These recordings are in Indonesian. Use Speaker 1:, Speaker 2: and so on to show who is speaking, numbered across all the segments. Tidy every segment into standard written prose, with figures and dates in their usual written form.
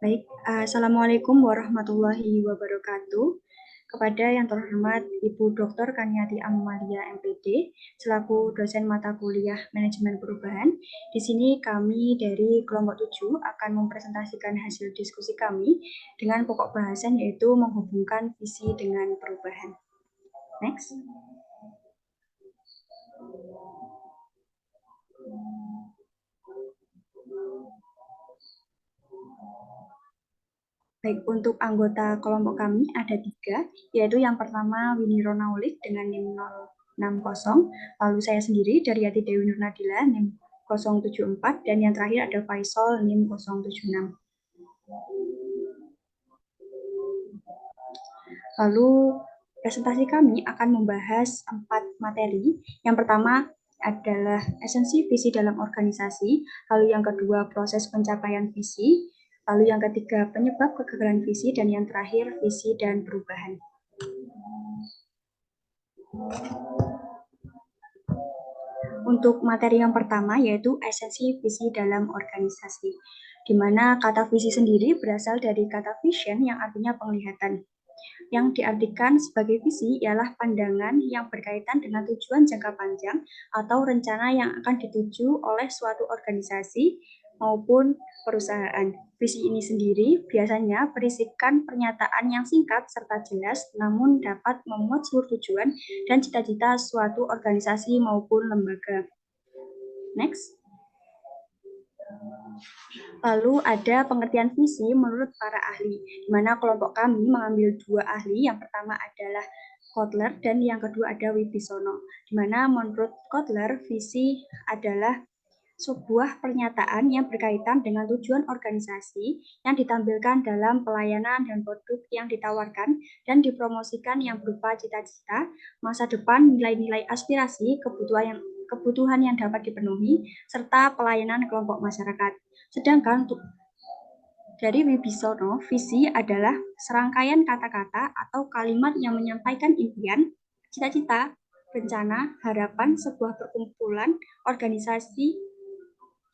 Speaker 1: Baik, Assalamualaikum warahmatullahi wabarakatuh. Kepada yang terhormat Ibu Dr. Kaniati Amalia MPD, selaku dosen mata kuliah Manajemen Perubahan, di sini kami dari kelompok 7 akan mempresentasikan hasil diskusi kami dengan pokok bahasan yaitu menghubungkan visi dengan perubahan. Next. Baik, untuk anggota kelompok kami ada 3, yaitu yang pertama Winnie Ronaulik dengan NIM 060, lalu saya sendiri dari Yati Dewi Nurnadila NIM 074, dan yang terakhir ada Faisal NIM 076. Lalu presentasi kami akan membahas 4 materi. Yang pertama adalah esensi visi dalam organisasi, lalu yang kedua proses pencapaian visi, lalu yang ketiga penyebab kegagalan visi, dan yang terakhir visi dan perubahan. Untuk materi yang pertama yaitu esensi visi dalam organisasi, di mana kata visi sendiri berasal dari kata vision yang artinya penglihatan. Yang diartikan sebagai visi ialah pandangan yang berkaitan dengan tujuan jangka panjang atau rencana yang akan dituju oleh suatu organisasi maupun perusahaan. Visi ini sendiri biasanya berisikan pernyataan yang singkat serta jelas, namun dapat memuat seluruh tujuan dan cita-cita suatu organisasi maupun lembaga. Next. Lalu ada pengertian visi menurut para ahli, di mana kelompok kami mengambil 2 ahli, yang pertama adalah Kotler dan yang kedua ada Wibisono, di mana menurut Kotler visi adalah sebuah pernyataan yang berkaitan dengan tujuan organisasi yang ditampilkan dalam pelayanan dan produk yang ditawarkan dan dipromosikan yang berupa cita-cita, masa depan, nilai-nilai aspirasi, kebutuhan yang dapat dipenuhi, serta pelayanan kelompok masyarakat. Sedangkan untuk dari Wibisono, visi adalah serangkaian kata-kata atau kalimat yang menyampaikan impian, cita-cita, rencana, harapan sebuah perkumpulan, organisasi,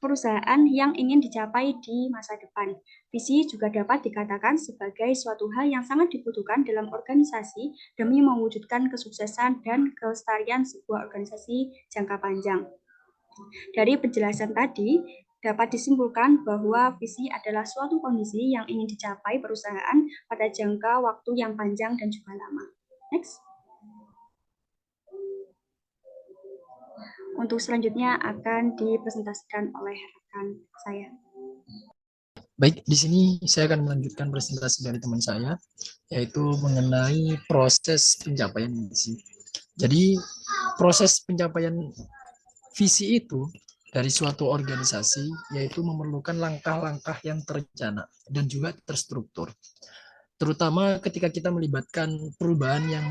Speaker 1: perusahaan yang ingin dicapai di masa depan. Visi juga dapat dikatakan sebagai suatu hal yang sangat dibutuhkan dalam organisasi demi mewujudkan kesuksesan dan kelestarian sebuah organisasi jangka panjang. Dari penjelasan tadi, dapat disimpulkan bahwa visi adalah suatu kondisi yang ingin dicapai perusahaan pada jangka waktu yang panjang dan juga lama. Next. Untuk selanjutnya akan dipresentasikan oleh rekan saya.
Speaker 2: Baik, di sini saya akan melanjutkan presentasi dari teman saya, yaitu mengenai proses pencapaian visi. Jadi, proses pencapaian visi itu dari suatu organisasi, yaitu memerlukan langkah-langkah yang terencana dan juga terstruktur. Terutama ketika kita melibatkan perubahan yang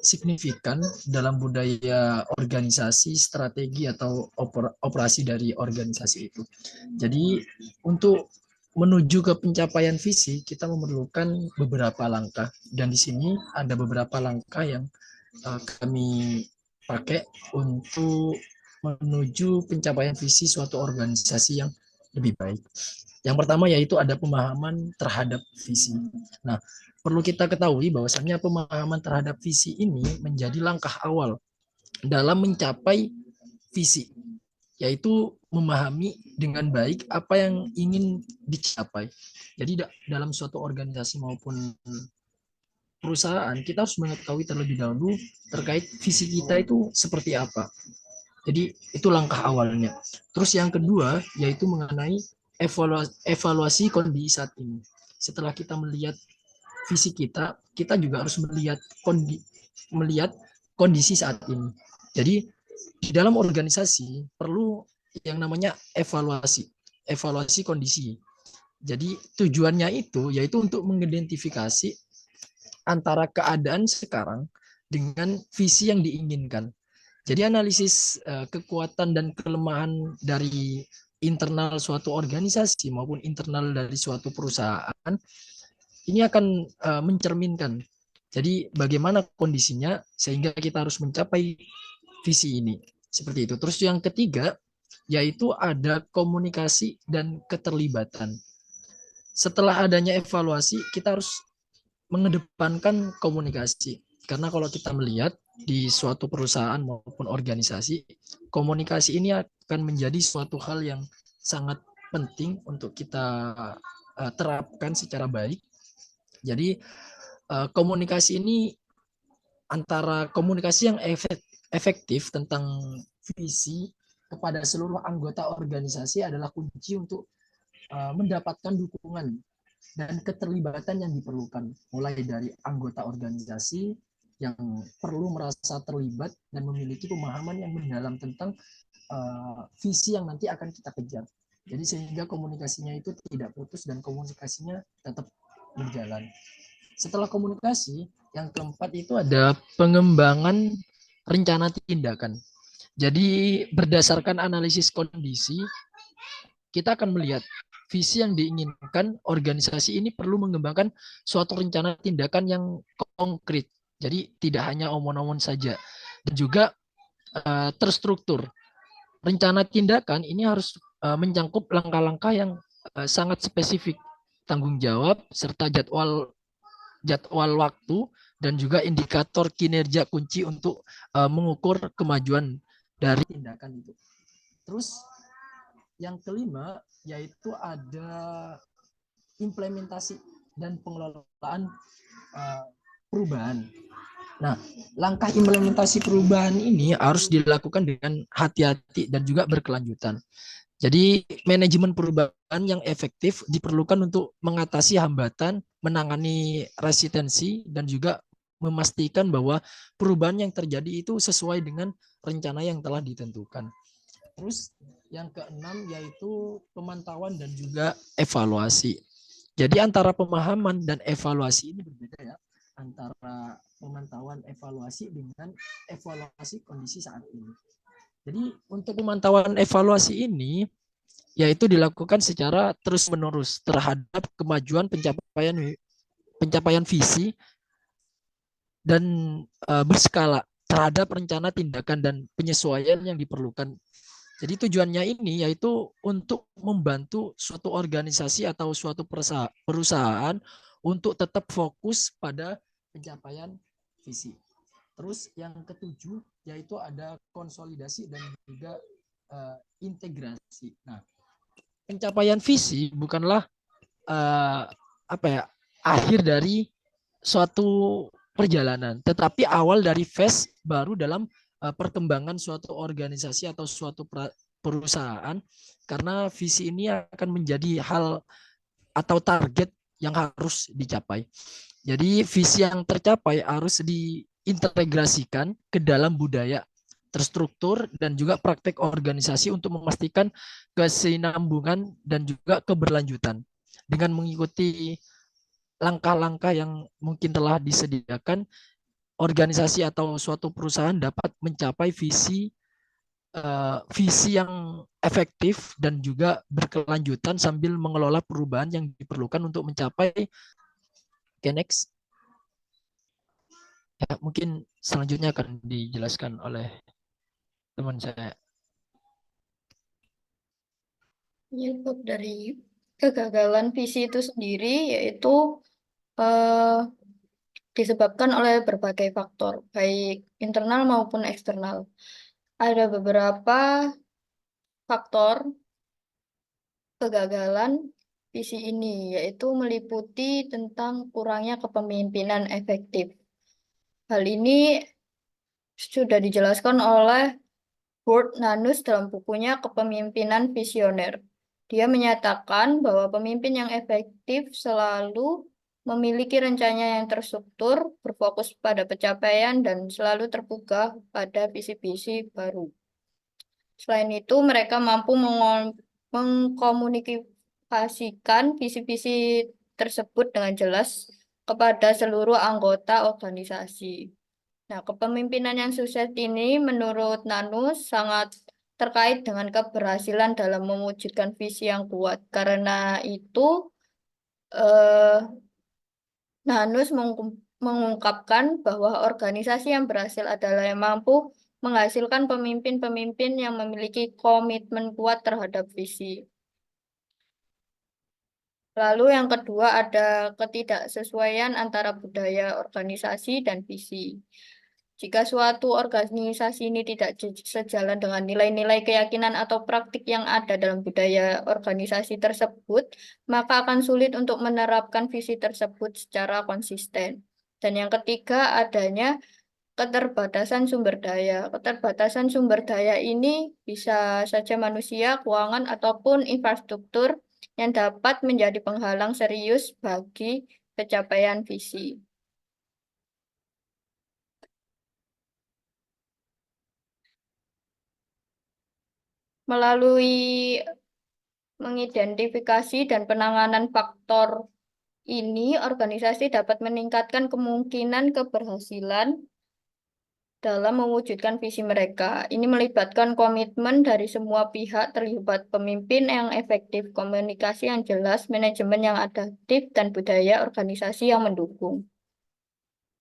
Speaker 2: signifikan dalam budaya organisasi, strategi, atau operasi dari organisasi itu. Jadi untuk menuju ke pencapaian visi, kita memerlukan beberapa langkah. Dan di sini ada beberapa langkah yang kami pakai untuk menuju pencapaian visi suatu organisasi yang lebih baik. Yang pertama yaitu ada pemahaman terhadap visi. Nah, perlu kita ketahui bahwasannya pemahaman terhadap visi ini menjadi langkah awal dalam mencapai visi, yaitu memahami dengan baik apa yang ingin dicapai. Jadi dalam suatu organisasi maupun perusahaan, kita harus mengetahui terlebih dahulu terkait visi kita itu seperti apa. Jadi itu langkah awalnya. Terus yang kedua yaitu mengenai evaluasi kondisi saat ini. Setelah kita melihat visi kita, kita juga harus melihat kondisi saat ini. Jadi di dalam organisasi perlu yang namanya evaluasi kondisi. Jadi tujuannya itu yaitu untuk mengidentifikasi antara keadaan sekarang dengan visi yang diinginkan. Jadi analisis kekuatan dan kelemahan dari internal suatu organisasi maupun internal dari suatu perusahaan ini akan mencerminkan. Jadi bagaimana kondisinya sehingga kita harus mencapai visi ini. Seperti itu. Terus yang ketiga yaitu ada komunikasi dan keterlibatan. setelah adanya evaluasi, kita harus mengedepankan komunikasi. Karena kalau kita melihat di suatu perusahaan maupun organisasi, komunikasi ini akan menjadi suatu hal yang sangat penting untuk kita terapkan secara baik. Jadi komunikasi ini antara komunikasi yang efektif tentang visi kepada seluruh anggota organisasi adalah kunci untuk mendapatkan dukungan dan keterlibatan yang diperlukan, mulai dari anggota organisasi yang perlu merasa terlibat dan memiliki pemahaman yang mendalam tentang visi yang nanti akan kita kejar. Jadi sehingga komunikasinya itu tidak putus dan komunikasinya tetap berjalan. Setelah komunikasi, yang keempat itu ada pengembangan rencana tindakan. Jadi berdasarkan analisis kondisi, kita akan melihat visi yang diinginkan organisasi ini perlu mengembangkan suatu rencana tindakan yang konkret. Jadi tidak hanya omon-omon saja, dan juga terstruktur. Rencana tindakan ini harus mencangkup langkah-langkah yang sangat spesifik, tanggung jawab serta jadwal waktu dan juga indikator kinerja kunci untuk mengukur kemajuan dari tindakan itu. Terus yang kelima yaitu ada implementasi dan pengelolaan perubahan. Nah, langkah implementasi perubahan ini harus dilakukan dengan hati-hati dan juga berkelanjutan. Jadi manajemen perubahan yang efektif diperlukan untuk mengatasi hambatan, menangani resistensi, dan juga memastikan bahwa perubahan yang terjadi itu sesuai dengan rencana yang telah ditentukan. Terus yang keenam yaitu pemantauan dan juga evaluasi. Jadi antara pemahaman dan evaluasi ini berbeda ya, antara pemantauan evaluasi dengan evaluasi kondisi saat ini. Jadi untuk pemantauan evaluasi ini yaitu dilakukan secara terus-menerus terhadap kemajuan pencapaian visi dan berskala terhadap rencana tindakan dan penyesuaian yang diperlukan. Jadi tujuannya ini yaitu untuk membantu suatu organisasi atau suatu perusahaan untuk tetap fokus pada pencapaian visi. Terus yang ketujuh yaitu ada konsolidasi dan juga integrasi. Nah, pencapaian visi bukanlah apa ya akhir dari suatu perjalanan, tetapi awal dari phase baru dalam perkembangan suatu organisasi atau suatu perusahaan, karena visi ini akan menjadi hal atau target yang harus dicapai. Jadi visi yang tercapai harus diintegrasikan ke dalam budaya terstruktur dan juga praktek organisasi untuk memastikan kesinambungan dan juga keberlanjutan dengan mengikuti langkah-langkah yang mungkin telah disediakan. Organisasi atau suatu perusahaan dapat mencapai visi yang efektif dan juga berkelanjutan sambil mengelola perubahan yang diperlukan untuk mencapai. Okay, next. Ya, mungkin selanjutnya akan dijelaskan oleh teman saya.
Speaker 3: Penyebab dari kegagalan visi itu sendiri yaitu eh, disebabkan oleh berbagai faktor, baik internal maupun eksternal. Ada beberapa faktor kegagalan visi ini, yaitu meliputi tentang kurangnya kepemimpinan efektif. Hal ini sudah dijelaskan oleh Burt Nanus dalam bukunya Kepemimpinan Visioner. Dia menyatakan bahwa pemimpin yang efektif selalu memiliki rencana yang terstruktur, berfokus pada pencapaian, dan selalu terbuka pada visi-visi baru. Selain itu, mereka mampu mengkomunikasikan visi-visi tersebut dengan jelas kepada seluruh anggota organisasi. Nah, kepemimpinan yang sukses ini menurut Nanus sangat terkait dengan keberhasilan dalam mewujudkan visi yang kuat. Karena itu, eh, Nanus mengungkapkan bahwa organisasi yang berhasil adalah yang mampu menghasilkan pemimpin-pemimpin yang memiliki komitmen kuat terhadap visi. Lalu yang kedua ada ketidaksesuaian antara budaya organisasi dan visi. Jika suatu organisasi ini tidak sejalan dengan nilai-nilai keyakinan atau praktik yang ada dalam budaya organisasi tersebut, maka akan sulit untuk menerapkan visi tersebut secara konsisten. Dan yang ketiga adanya keterbatasan sumber daya. Keterbatasan sumber daya ini bisa saja manusia, keuangan, ataupun infrastruktur yang dapat menjadi penghalang serius bagi pencapaian visi. Melalui mengidentifikasi dan penanganan faktor ini, organisasi dapat meningkatkan kemungkinan keberhasilan dalam mewujudkan visi mereka. Ini melibatkan komitmen dari semua pihak, terlibat pemimpin yang efektif, komunikasi yang jelas, manajemen yang adaptif, dan budaya organisasi yang mendukung.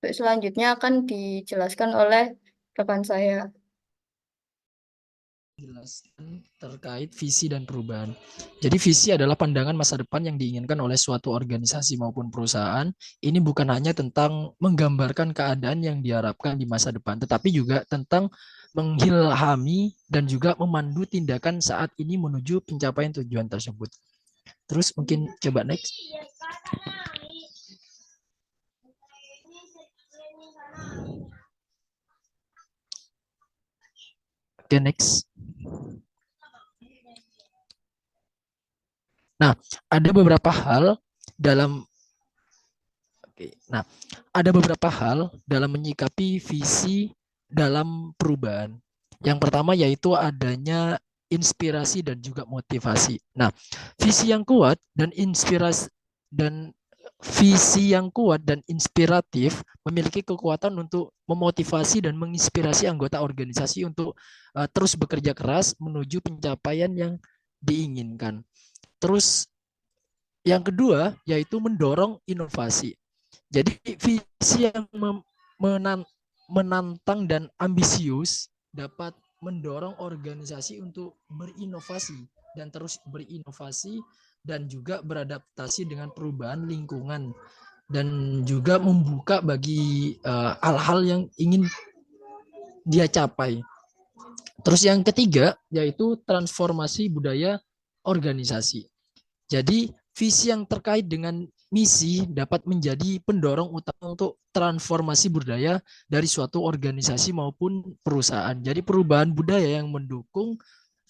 Speaker 3: Selanjutnya akan dijelaskan oleh rekan saya.
Speaker 2: Jelaskan terkait visi dan perubahan. Jadi visi adalah pandangan masa depan yang diinginkan oleh suatu organisasi maupun perusahaan. Ini bukan hanya tentang menggambarkan keadaan yang diharapkan di masa depan, tetapi juga tentang mengilhami dan juga memandu tindakan saat ini menuju pencapaian tujuan tersebut. Terus mungkin coba next. Oke, next. Nah, ada beberapa hal dalam menyikapi visi dalam perubahan. Yang pertama yaitu adanya inspirasi dan juga motivasi. Nah, visi yang kuat dan visi yang kuat dan inspiratif memiliki kekuatan untuk memotivasi dan menginspirasi anggota organisasi untuk terus bekerja keras menuju pencapaian yang diinginkan. Terus yang kedua yaitu mendorong inovasi. Jadi visi yang menantang dan ambisius dapat mendorong organisasi untuk berinovasi dan terus berinovasi dan juga beradaptasi dengan perubahan lingkungan dan juga membuka bagi hal-hal yang ingin dia capai. Terus yang ketiga yaitu transformasi budaya organisasi. Jadi visi yang terkait dengan misi dapat menjadi pendorong utama untuk transformasi budaya dari suatu organisasi maupun perusahaan. Jadi perubahan budaya yang mendukung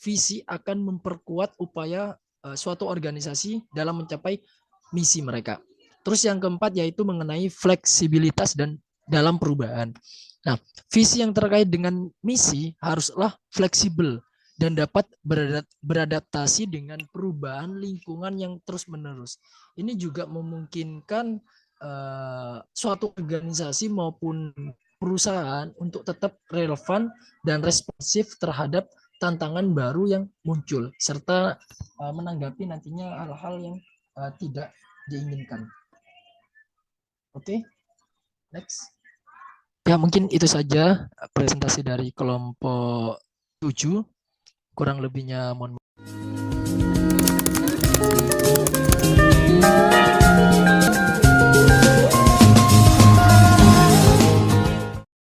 Speaker 2: visi akan memperkuat upaya suatu organisasi dalam mencapai misi mereka. Terus yang keempat yaitu mengenai fleksibilitas dan dalam perubahan. Nah, visi yang terkait dengan misi haruslah fleksibel dan dapat beradaptasi dengan perubahan lingkungan yang terus-menerus. Ini juga memungkinkan suatu organisasi maupun perusahaan untuk tetap relevan dan responsif terhadap tantangan baru yang muncul, serta menanggapi nantinya hal-hal yang tidak diinginkan. Oke, next. Ya, mungkin itu saja presentasi dari kelompok 7. Kurang lebihnya mohon